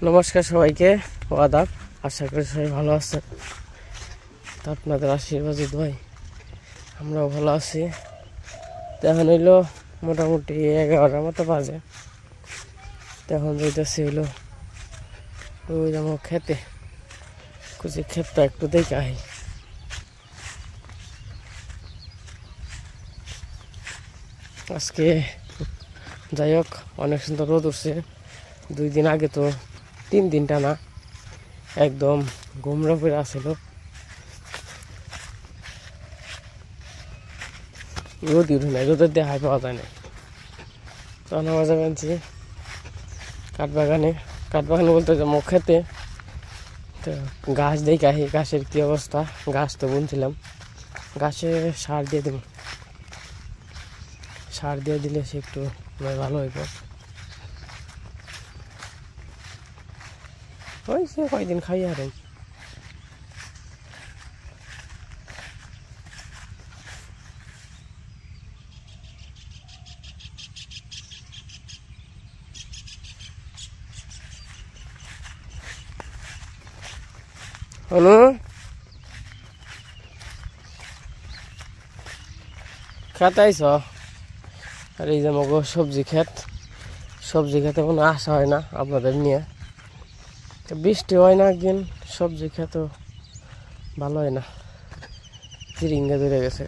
নমস্কার সবাইকে, আদাব। আশা করি সবাই ভালো আছেন। তো আপনাদের আশীর্বাদে দোয়াই আমরাও ভালো আছি। তো এখন হইলো মোটামুটি 11টার মতো বাজে। তো এখন যাইতেছি হইলো ওই যাবো খেতে, কুচি ক্ষেতটা একটু দেখে আহি। আজকে যাই হোক অনেক সুন্দর রোদ উঠছে। 2 দিন আগে তো 3 দিন টানা একদম গুমরা করে আসছিল। রোদই উঠে নাই, রোদের দেখাই পাওয়া যায় না। তো আমার যাবেনছি কাঠবাগানে বলতে যে মুখ খেতে। তো গাছ দেখে আহি, গাছের কি অবস্থা। গাছ তো বুনছিলাম, গাছে সার দিয়ে দেব। সার দিয়ে দিলে সে একটু ভালো হইব। ওই সে কয়দিন খাই আর অনু খেত আইস। আর এই যে মগো সবজি খেতে কোনো আশা হয় না আপনাদের নিয়ে। বৃষ্টি হয় না, একদিন সবজি খেত ভালো হয় না, চিরিঙ্গা ধরে গেছে।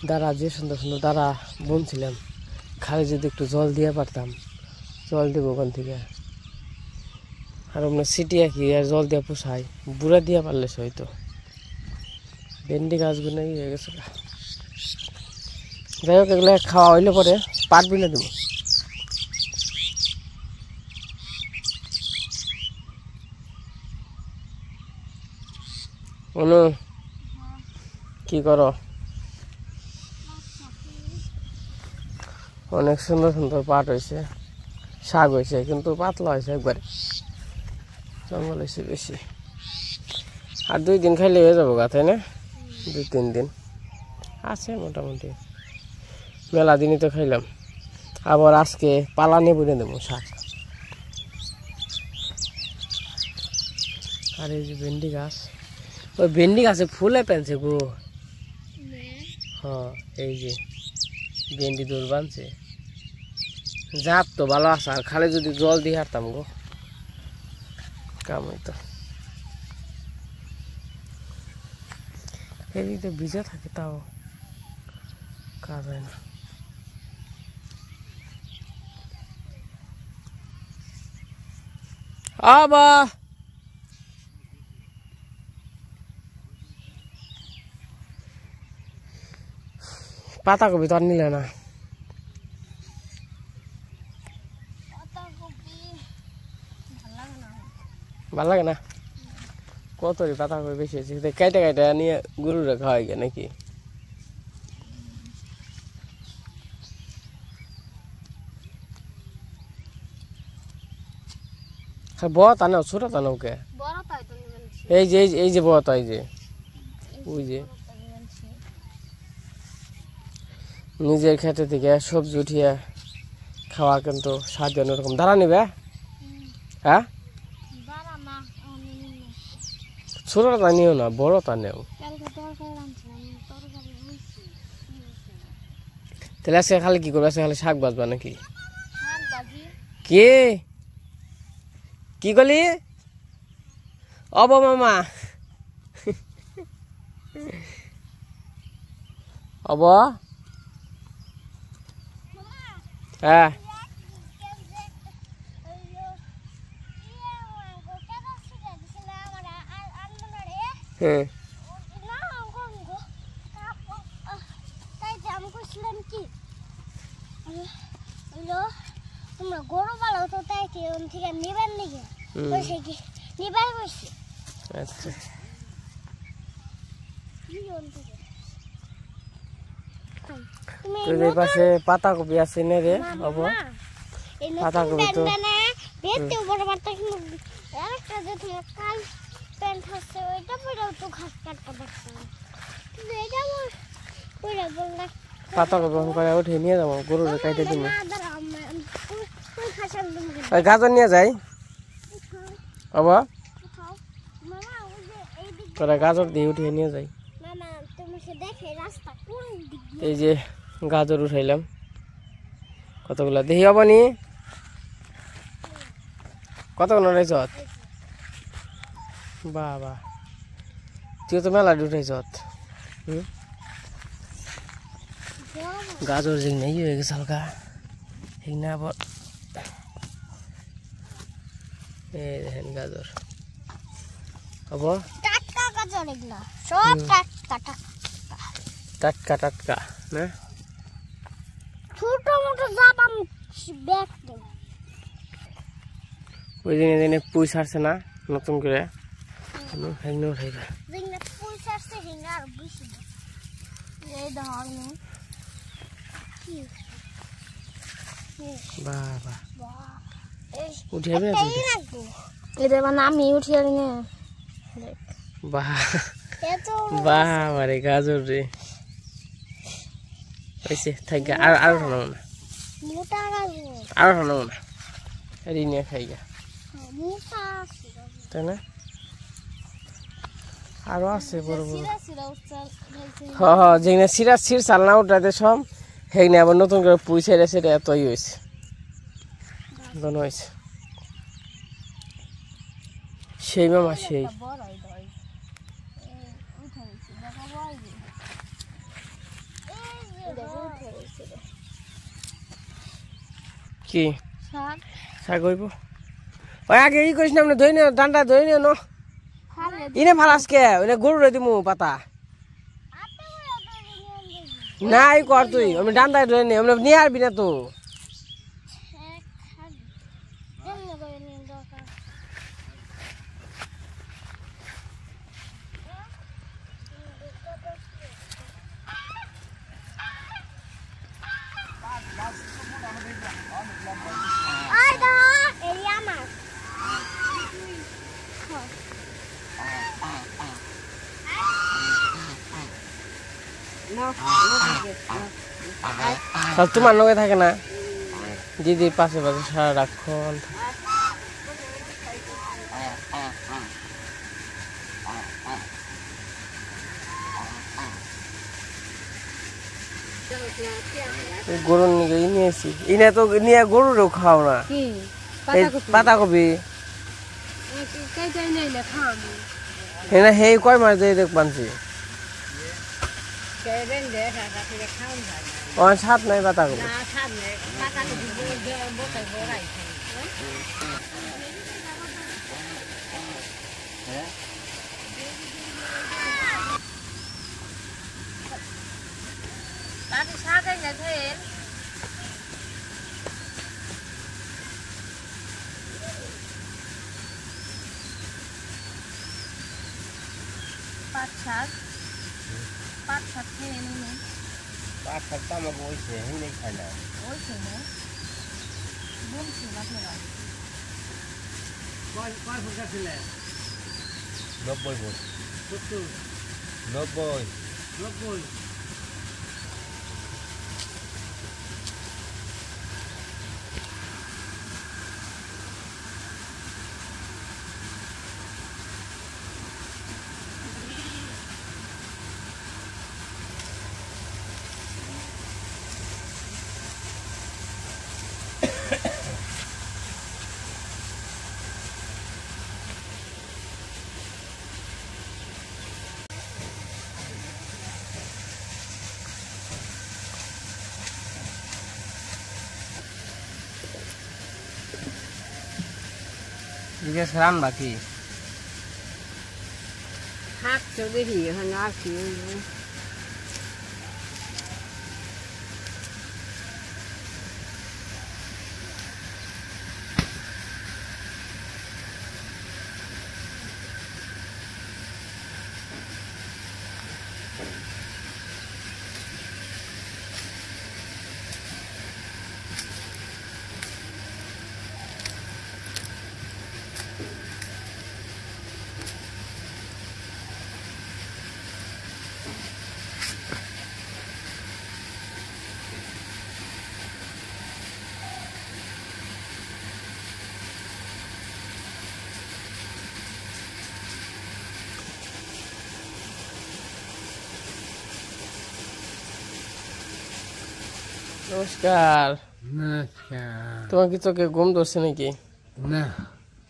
দাঁড়া যে সুন্দর সুন্দর দাঁড়া বুনছিলাম, খালি যদি একটু জল দিয়ে পারতাম। জল দেব ওখান থেকে, আর আমরা সিটিয়া কি আর জল দিয়ে পোষাই, বুড়া দিয়ে পারলে হয়তো। ভেন্ডি গাছগুলো হয়ে গেছে। যাই হোক এগুলো খাওয়া হইলে পরে পাট বিলে দেবো। অনু কি করো? অনেক সুন্দর সুন্দর পাট হয়েছে, শাক হয়েছে, কিন্তু পাতলা হয়েছে একবারে, জঙ্গল হয়েছে বেশি। আর 2 দিন খাইলে হয়ে যাবো গা, তাই না? 2-3 দিন আছে মোটামুটি, মেলা দিনই তো খাইলাম। আবার আজকে পালানি বুনে দেবো শাক। আর এই যে ভেন্ডি গাছ, ওই ভেন্ডি গাছে ফুলে পেনছে গো। হ্যাঁ এই যে ভেন্ডি দৌড় বানছে, জাত তো ভালো আছে। আর খালি যদি জল দিয়ে হারতাম গো, কাম হইতো। এদিক তো ভিজা থাকে, তাও কাজ হয় না। আবা পাতাকপি তো আর নিলে না, ভাল লাগে না। কত পাতাকপি বেশি হয়েছে, কাইটা কাইটা নিয়ে গরুরে খাওয়াই গে নাকি? বড় টানেও ছোট টানেও কে? এই যে বড়, এই যে ওই যে নিজের খেতে থেকে সবজি উঠিয়ে খাওয়া কিন্তু স্বাদ অন্যরকম। দাঁড়া নিবে, হ্যাঁ ছোটটা নিও না, বড়টা নেও। তাহলে আজকে খালি কি করবে? আজকে খালি শাক বাজবা নাকি? কে কি করলি? অব মামা অব, হ্যাঁ হ্যাঁ তোমরা গরু পালো তো, তাই থেকে নিবেন নাকি? নিবার বসছি। আচ্ছা তোর পাশে পাতাকপি আছে না রে? অব পাতাকপি তো দেখতে বড় বার্তা, কিন্তু একটা যে তোমার কাল প্যান্ট হচ্ছে ওইটা পরেও তো ঘাস কাটতে পারছে না, কিন্তু এটা পরে বললাম পাতাকপি করে উঠে নিয়ে যাবো, গরুরে কাটে দিব। ওই গাজর নিয়ে যাই বাবা উঠাও মামা ওই যে এই দিক তোরা গাজর দিয়ে উঠিয়ে নিয়ে যাই মামা তোমাকে দেখে রাস্তা কোন দিক দিয়ে এই যে গাজর উঠাইলাম কতগুলা দেখি অবনি কতগুলো উঠাইছ বাবা তুই তো মেলা উঠাইছ গাজর যে নেই হয়ে গেছে হালকা ঠিক না আবার এই দেখেন গাজর হব টাটকা গাজর এগুলা সব টাটকা টাটকা টাটকা না ছোট মোটো জাবাম ব্যাগ দেব ওই দিনে পুঁই ছাড়ছে না নতুন করে হেগনে উঠাইবা দিনে পয়সা আসছে হিঙ্গা আর বেশি এই ধরনের কি বাবা বাহ উঠে যাবে না তুই এটা মানে আমি উঠিয়ে নিয়ে বাহ এত বাবা রে গাজর রে হয়েছে থাকা আর ঠানো না মোটা গাজর আর ঠানো না এড়ি নিয়ে খাই গা মোটা তাই না আরো আছে বড় বড় সিরা সিরা উচ্চাল হইছে যেখানে সির চাল না উঠাতে সব সেখানে আবার নতুন করে পুঁই ছেড়ে ছেড়ে এতই হয়েছে দন হয়েছে সেই মামা সেই বড় হই দই এই উঠাইছে দেখা বই এই যে উঠাইছে কি শাক শাক হইব ওই আগে ই করিস না আপনি ধরে নিও ডান্ডা ধরে নিও ন খালে ইনে ফালাসকে ওই গরু রে দিমু পাতা আপে ওই না এই কর তুই আমি ডান্ডায় ধরে নি আমরা নিয়ে আসবি না তো এক খাল এমন করে নিয়ে দরকার আই দা এই আমার সব তোমার লগে থাকে না দিদির পাশে পাশে সারাক্ষণ গরু নিয়ে নিয়েছি ইনে তো নিয়ে গরুরও খাও না কি এই পাতাকপি কাই যাই নাইলে খাবো হেনা হেই কয় মাস দিয়ে দেখ পানছি কেরেন দে কাকা থেকে খাওন যায় ও সাত নাই পাতাকপি না খাবে কাকা তো বসে বড়াই তাতে শাকাই না ধের পাঁচ সাত খেয়ে নিন পাঁচ সাতটা আমার বইছে হেনে খাই না ওই খেয়ে বলছি আপনারা কয় ফুটা ছিলে 90 ভোট 90 90 জিজ্ঞেস রান বাকি হাত চলে দিয়ে না কি নমস্কার। নমস্কার। তোমার কি চোখে ঘুম ধরছে নাকি? না,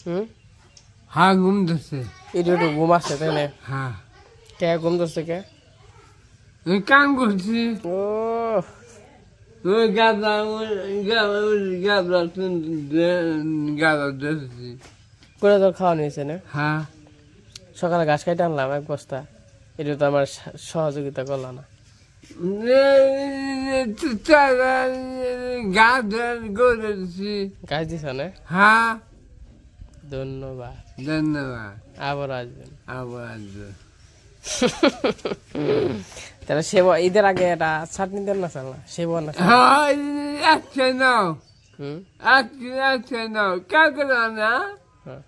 হুম, হ্যাঁ ঘুম ধরছে। একটু একটু ঘুম আসছে তাই না? হ্যাঁ, কে ঘুম ধরছে কে? আমি কাম করছি। ও ওই গাদা গাদা ধরছি। করে তোর খাওয়া নিয়েছে না? হ্যাঁ, সকালে ঘাস খাইতে আনলাম 1 বস্তা। এটা তো আমার সহযোগিতা করলো না। গাদা করেছি। গাছ দিছ না? হ্যাঁ, ধন্যবাদ। ধন্যবাদ। আবার আসবেন। আবার তাহলে সেবা ঈদের আগে এটা চাটনি দেন না চাল না সেবা না? হ্যাঁ, আচ্ছা নাও, হুম, আচ্ছা নাও, কাকে না? হ্যাঁ।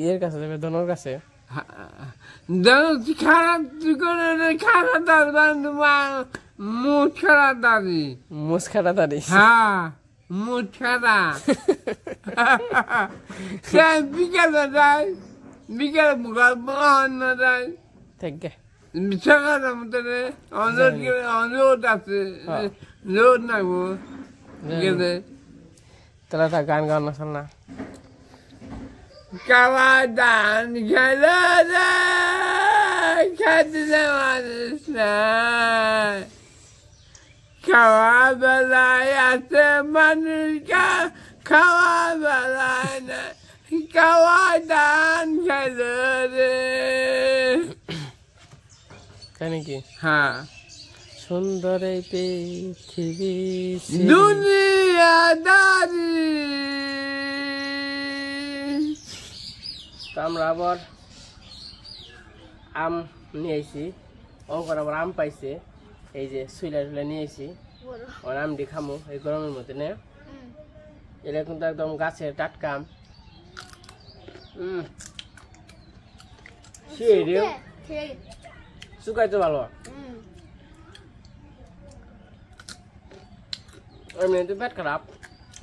ইয়ের কাছে যাবে, দনোর কাছে। খারাপ করে খারাপ দাঁড়ান মুখ খারাপ দাঁড়ি। মুসখাটা দাঁড়ি। হ্যাঁ, মুখ খারাপ। বিকেলে যায়, বিকেলে অন্য যায়, থেকে সকালের মতো অনুরোধ আছে, রোদ নাগবো গেলে। তাহলে একটা গান গান না চাল না? খাওয়া দান খেলে খেতে মানুষ নাই, খাওয়া বেলায় আছে মানুষ, খাওয়া বেলায় না, খাওয়া দান খেলে রে। কেন কি? হ্যাঁ, সুন্দর এই পৃথিবী দুনিয়াদারি। তো আমরা আবার আম নিয়ে আইছি, ওখানে আবার আম পাইছে, এই যে সুইলা টুলা নিয়ে আইছি, ওর আম দিয়ে খামো এই গরমের মধ্যে না। এটা কিন্তু একদম গাছের টাটকা আম। শুকাই তো ভালো, এমনি তো পেট খারাপ,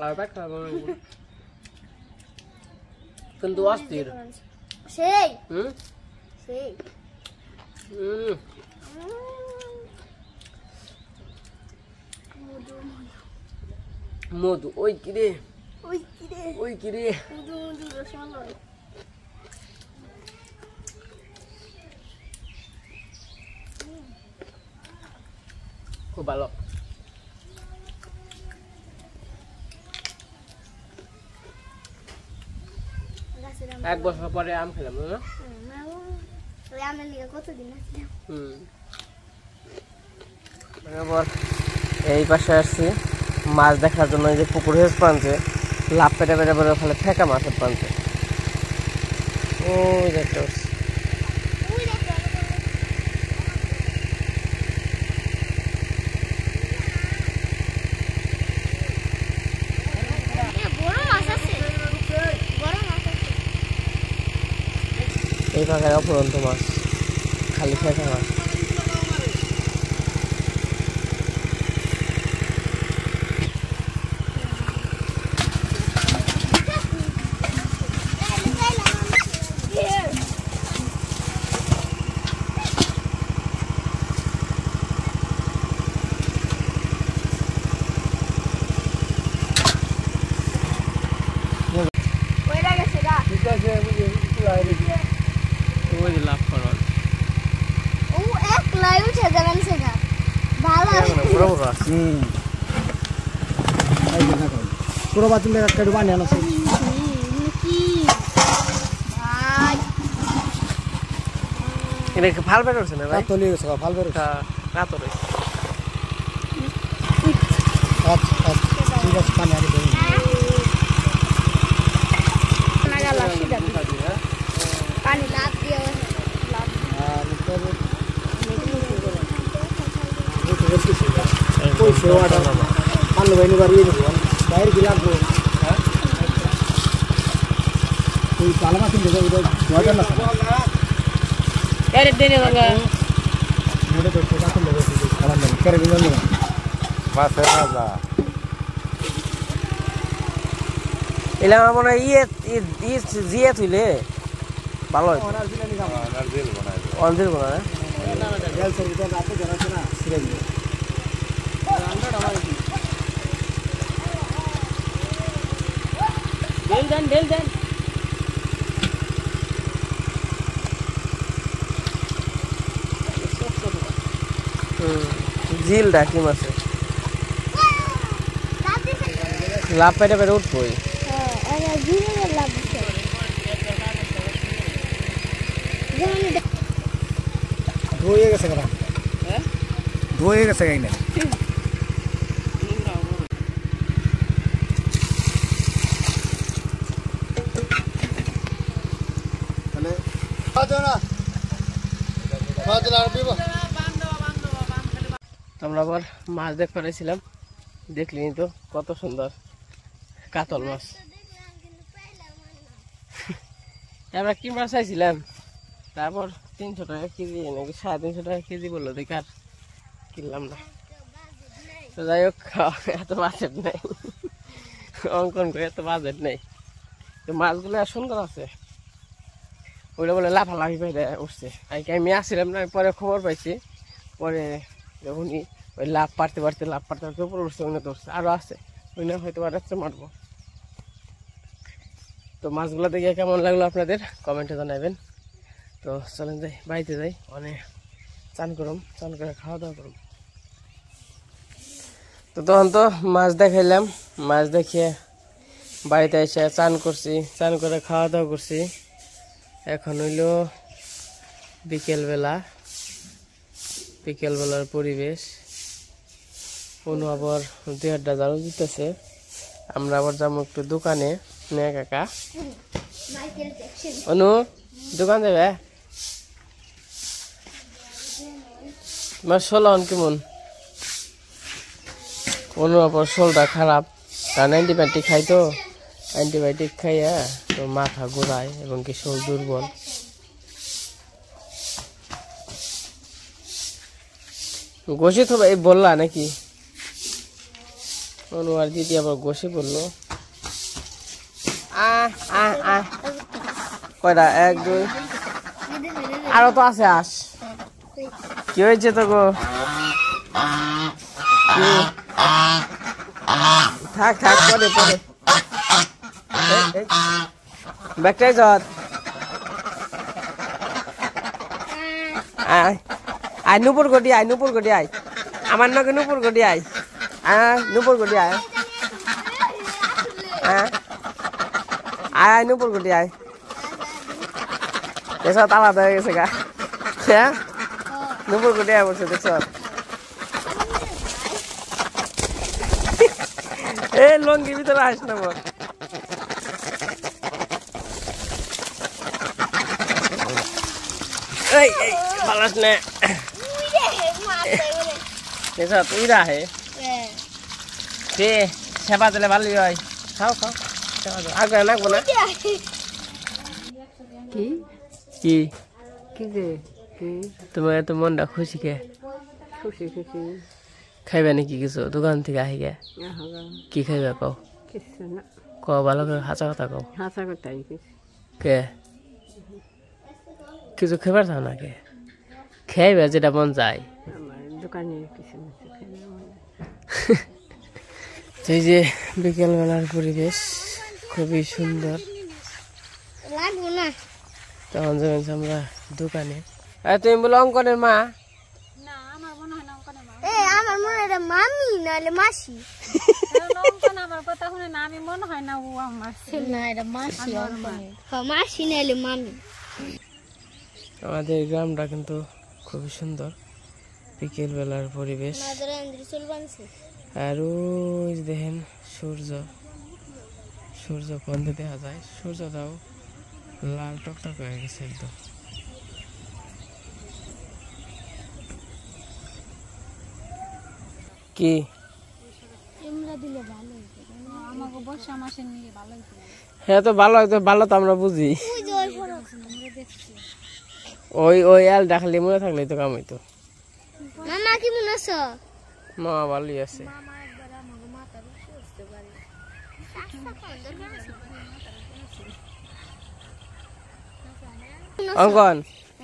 আর পেট খারাপ কিন্তু অস্থির। সেই হুম সেই হুম মধু ওই কিরে, ওই কিরে ওই কিরে। মধু মধু রসমালাই। খুব ভালো। গাছের আম। 1 বছর পরে আম খেলাম না? ওই আমের লিগে কতদিন আসলাম। হুম। আবার এই পাশে আসছি মাছ দেখার জন্য, এই যে পুকুর হেস পাঞ্চে লাভ পেটে পেটে বেরো ফেলে ফেঁকা মাছের পাঞ্চে। ওই দেখতে পাচ্ছি। বড় মাছ আছে, বড় মাছ আছে। এই পাখায় অপরন্ত মাছ, খালি ফেঁকা মাছ। ওই যে লাভ করার ও এক লাই উঠে যাবেন সেটা ভালো বড় বড় আছে। পুরো বাতিল একটা বানি আনছে কি ভাই এটা কি ফাল বের হচ্ছে না ভাই? তলি গেছে ফাল বের রাত হচ্ছে। আচ্ছা ঠিক আছে পানি আগে দেন পানি লাভ দিয়ে লাভ আর কই সেওয়াটা পানি বাইনি বাড়িয়ে দেব বাইরে গিলাম তো এই পালামা কিনতে যাই ওটা না এর দিনে বাবা মোড়ে তো টাকা কিনতে যাই খারাপ না করে দিলাম না মাছে ভাজা এলা মনে ইয়ে জিয়ে তুইলে ভালো হইতো। আর দিল বানাই দে অঞ্জির বলা না গেল সর্বিটা রাতে জানা না সিরে দিল ঢেল দেন জিল ডাকি মাছে লাভ পাইতে পাইতে উঠবই ধুয়ে গেছে কেন ধুয়ে গেছে কেন আমরা আবার মাছ দেখতে পাইছিলাম দেখলি তো কত সুন্দর কাতল মাছ আমরা কি মাছ চাইছিলাম তারপর 300 টাকা কেজি নাকি 350 টাকা কেজি বললো দেখে আর কিনলাম না তো যাই হোক এত বাজেট নেই অঙ্কন করে এত বাজেট নেই তো মাছগুলো সুন্দর আছে ওইটা বলে লাফালাফি পাইতে উঠছে আমি আসছিলাম না পরে খবর পাইছি পরে যখনই ওই লাভ পারতে পারতে উপরে উঠছে ওই তো উঠছে আরও আছে ওই না হয়তো আর একটা মারবো তো মাছগুলো দেখে কেমন লাগলো আপনাদের কমেন্টে জানাবেন তো চলেন যাই বাড়িতে যাই অনেক চান করে খাওয়া দাওয়া করুম তো তখন তো মাছ দেখাইলাম মাছ দেখিয়ে বাড়িতে এসে চান করছি চান করে খাওয়া দাওয়া করছি এখন হইল বিকেলবেলার পরিবেশ অনু আবার 2.5 জারু দিতেছে আমরা আবার যাবো একটু দোকানে নে কাকা অনু দোকান যাবে তোমার শোলন কেমন অনু আবার শোলটা খারাপ কারণ অ্যান্টিবায়োটিক খাই তো অ্যান্টিবায়োটিক খাইয়া তো মাথা ঘোরায় এবং কি শোল দুর্বল গোসে তো ভাই বললা নাকি অনু আর দিদি আবার গোসে বললো কয়টা 1 2 আরো তো আছে আস কি হয়েছে তো গো থাক পরে ব্যাগটাই যত আয় নুপুর গটি আয় আমার নাকি নুপুর গটি আয় নুপুর গটি আয় আয় নুপুর গটি আয় এসব আলাদা হয়ে গেছে গা হ্যাঁ নুপুর গটি আয় বলছে দেখছ এই লঙ্গির ভিতরে আস না বল এই বালাস নে এসা তুই রাহে তে সেবা দিলে ভালোই হয় খাও আগে লাগবো না কি তোমার এত মনটা খুশি কে খাইবে নাকি কিছু দোকান থেকে আহি গে কি খাইবে কও ক ভালো করে হাঁচা কথা কও কে কিছু খাবার চাও না কে খাইবে যেটা মন যায় এই যে বিকেলবেলার পরিবেশ খুবই সুন্দর তখন যাবেন আমরা দোকানে তুমি বলো অঙ্কনের মা আমার মনে হয় মামি নাহলে মাসি আমার কথা শুনে না আমি মনে হয় না ও আমার ছেলে না এটা মাসি মাসি নাহলে মামি আমাদের গ্রামটা কিন্তু খুবই সুন্দর বিকেল বেলার পরিবেশ আর ওই দেখেন সূর্য বন্ধে দেখা যায় সূর্যটাও লাল টকটক হয়ে গেছে একদম কি হ্যাঁ তো ভালো হয়তো ভালো তো আমরা বুঝি ওই আল ডাকলে মনে থাকলে তো কাম হইতো মামা কি মনে আছো মামা ভালোই আছে অঙ্কন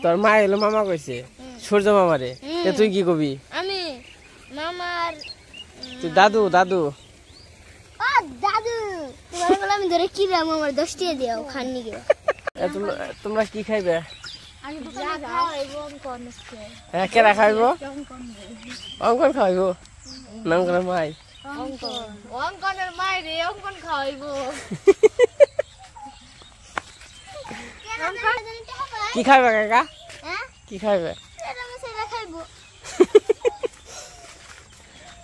তোর মা এলো মামা কইছে সূর্য মামারে তুই কি কবি আমি মামার তুই দাদু ও দাদু তোমার বলে আমি ধরে কিরাম আমার 10 টাকা দিও খাননি গো তোমরা কি খাইবে আমি দোকানে খাইবো অঙ্কন আজকে হ্যাঁ কেরা খাইবো অঙ্কন খাইবো অঙ্কনের মাই অঙ্কনের মাইরে অঙ্কন খাইবো কি খাইবে কাকা হ্যাঁ কি খাইবে এটা আমি সেটা খাইবো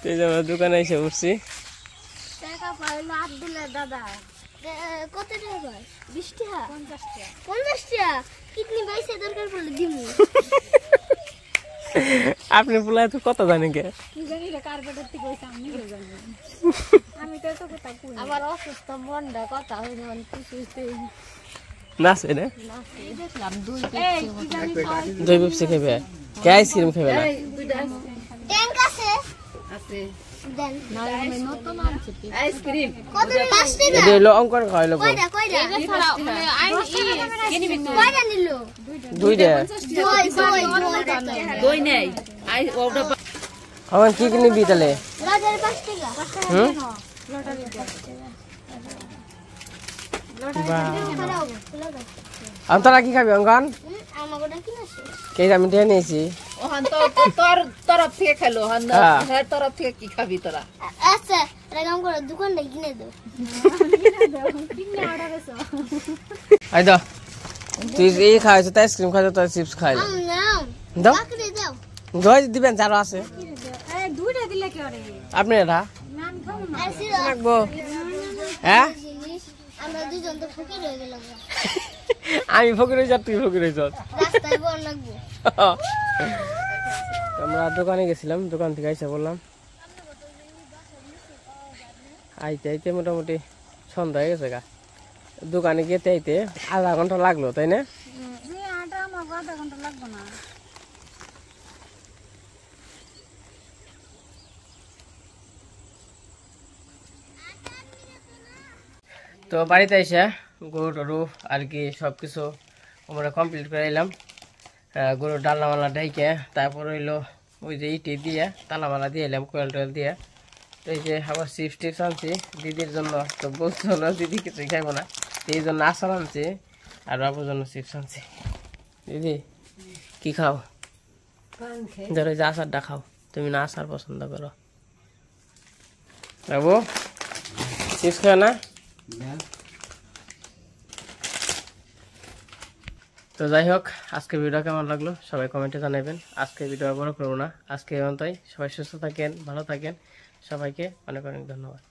তুই আমার দোকানে এসে উঠছি টাকা পাইলো আব্দুল্লাহ দাদা কত টাকা পাই 20 টাকা 50 টাকা কিডনি বাইসে দরকার পড়লে দিমু আপনি বলাই তো কত জানেন কে কি জানি রে কার্পেটের থেকে কইছে আমি কি জানি আমি তো তো কথা কই আমার অসুস্থ মনটা কথা হইছে মানে কিছুতে নাচে না দেখলাম দুই পেপসি দুই পেপসি খাইবে কে আইসক্রিম খাইবে না ট্যাঙ্ক আছে আছে দেন না আমি নতুন আনছি আইসক্রিম কত 5 টাকা এটা হলো অঙ্কন খাইলো কয়টা এটা ছাড়া মানে আই কিনবি তো কয়টা নিল দুইটা দই নেই আই ওটা এখন কি কিনবি তাহলে লটারি 5 টাকা হুম লটারি 5 টাকা তোরা কি খাবি অঙ্কন আমাকে কি আছে কে আমি দিয়ে নিয়েছি ওখান তো তোর তরফ থেকে খেলো হন হ্যাঁ। হের তরফ থেকে কি খাবি তোরা আচ্ছা রাগাম করে দোকানটা কিনে দাও কিনে অর্ডার করছো আই দাও তুই এই খাইছো তো আইসক্রিম খাইছো তো চিপস খাইলো নাও দাও বাকরে দাও দই দিবেন যারা আছে এই দুইটা দিলে কি করে আপনি এটা নাম খাও না আরে রাখবো হ্যাঁ আমরা দুজন তো ফকির হয়ে গেলাম আমি ফকির হয়ে যা তুই ফকির হয়ে যা রাস্তায় বল লাগবো আমরা দোকানে গেছিলাম দোকান থেকে আইসা বললাম আইতে আইতে মোটামুটি সন্ধ্যা হয়ে গেছে গা দোকানে গিয়ে আইতে আধা ঘন্টা লাগলো তাই না আটা আমার আধা ঘন্টা লাগবে না তো বাড়িতে এসে গরু টরু আর কি সব কিছু আমরা কমপ্লিট করে এলাম গরুর ডালনামালা ঢেকে তারপর হইলো ওই যে ইটি দিয়ে তালামালা দিয়ে এলাম কোয়েল টোয়েল দিয়ে তো এই যে আবার চিপস টিপস আনছি দিদির জন্য তো বলতে হলো দিদি কিছুই খাইবো না এই জন্য আচার আনছি আর বাবুর জন্য চিপস আনছি দিদি কি খাও ধরো যে আচারটা খাও তুমি না আচার পছন্দ করো বাবু চিপস খাও না তো যাই হোক আজকে ভিডিও কেমন লাগলো সবাই কমেন্টে জানাবেন আজকে ভিডিও বড় করবো না আজকে এই পর্যন্তই সবাই সুস্থ থাকেন ভালো থাকেন সবাইকে অনেক অনেক ধন্যবাদ